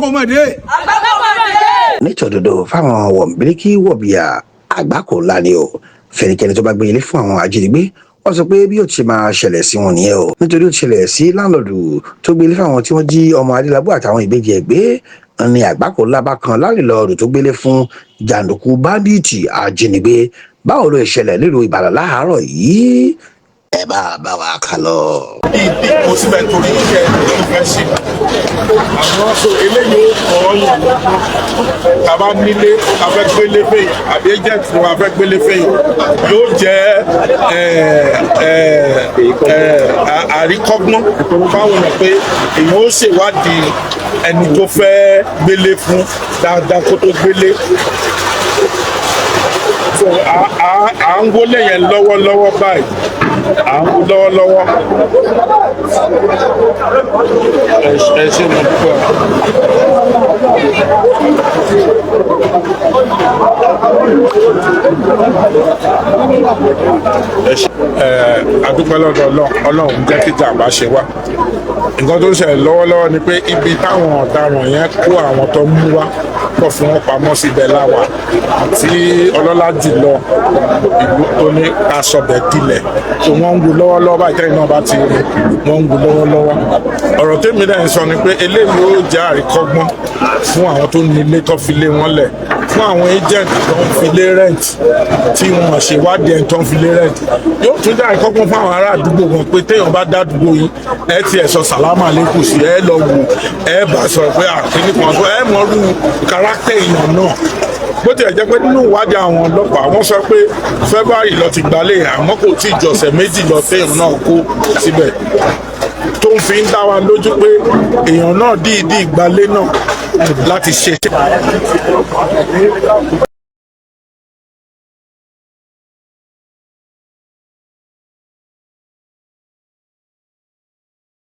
àgbákòmọdé. nítòdodo fáwọn wọ̀nbíríkì wọ̀bìà àgbákò ńlá ni o fẹnikẹ́ni tó bá gbé ilé fún àwọn ajínigbé wọ́n sọ pé bí ó ti máa ṣẹlẹ̀ sí wọn nìyẹn o nítorí ó ti ṣẹlẹ̀ sí láńlọ́ọ̀dù tó gbé ilé fáwọn tí wọ́n jí ọmọ adélábù àtàwọn ìbejì ẹ̀ gbé ní àgbákò ńlá bá kan láńlọ́ọ̀dù tó gbélé fún jàǹdùkú báńdíìtì ajínigbé báwo ló ṣẹlẹ̀ nílùú Ìbàdàn láàárọ̀ yìí ẹ bá wa kà lọ. ìdí kò síbẹ̀ torí iṣẹ́ tó fẹ́ ṣe àwọn so eléyìí ó kọ́ yàn tàbá nílé afẹ́gbélé fèyí àbí agent fún afẹ́gbélé fèyí yóò jẹ́ àríkọ́gbọ́n fáwọn èèyàn pé èèyàn ó ṣèwádìí ẹni tó fẹ́ gbélé fún dáadáa kó tó gbélé. So à ń wọlé yẹn lọ́wọ́lọ́wọ́ báyìí à ń wọ lọ́wọ́lọ́wọ́ ẹ ṣe mọ̀ púpọ̀. Adúpẹ́ lọ́dọ̀ Ọlọ́run jẹ́ kí jàmbá ṣe wá nǹkan tó ń ṣẹlẹ̀ lọ́wọ́lọ́wọ́ ni pé ibi táwọn ọ̀daràn yẹn kó àwọn tó ń mú wá pọ̀ fún wọn pamọ́ síbẹ̀ láwa tí ọlọ́lá jùlọ ìlú tó ní aṣọbẹ̀ dilẹ̀ tó wọ́n ń wu lọ́wọ́lọ́wọ́ báyìí tẹ́yìn náà bá ti rí wọ́n ń wu lọ́wọ́lọ́wọ́. ọ̀rọ̀ tèmi dẹ̀ ń sọ ni pé eléyìí ó jẹ́ àríkọ́gbọ́n fún àwọn tó ní ilé tó fi lé wọn lẹ̀ fún àwọn agent tó ń fi lé rent tí wọn ṣèwádìí ẹni tó ń fi lé rent yóò tún jẹ́ àríkọ́gbọ́n fún àwọn ará àdúgbò wọn pé téèyàn bá dá àdúgbò yìí ẹ ti ẹ̀ sọ sàlámà lẹ́kùn sí ẹ lọ wò ẹ bá sọ pé àkíní kan sọ ẹ mọ̀ọ́rù kárátẹ́ èèyàn náà bó tilẹ̀ jẹ́ pé nínú ìwádìí àwọn ọlọ́pàá wọ́n sọ pé February lọ ti gbalẹ̀ àmọ́ kò tí ì jọ̀sẹ̀ méjì lọ téèyàn náà kó síbẹ̀ tó ń fi ń dá wa lójú pé èèyàn náà dìídì gbalẹ̀ náà láti ṣe.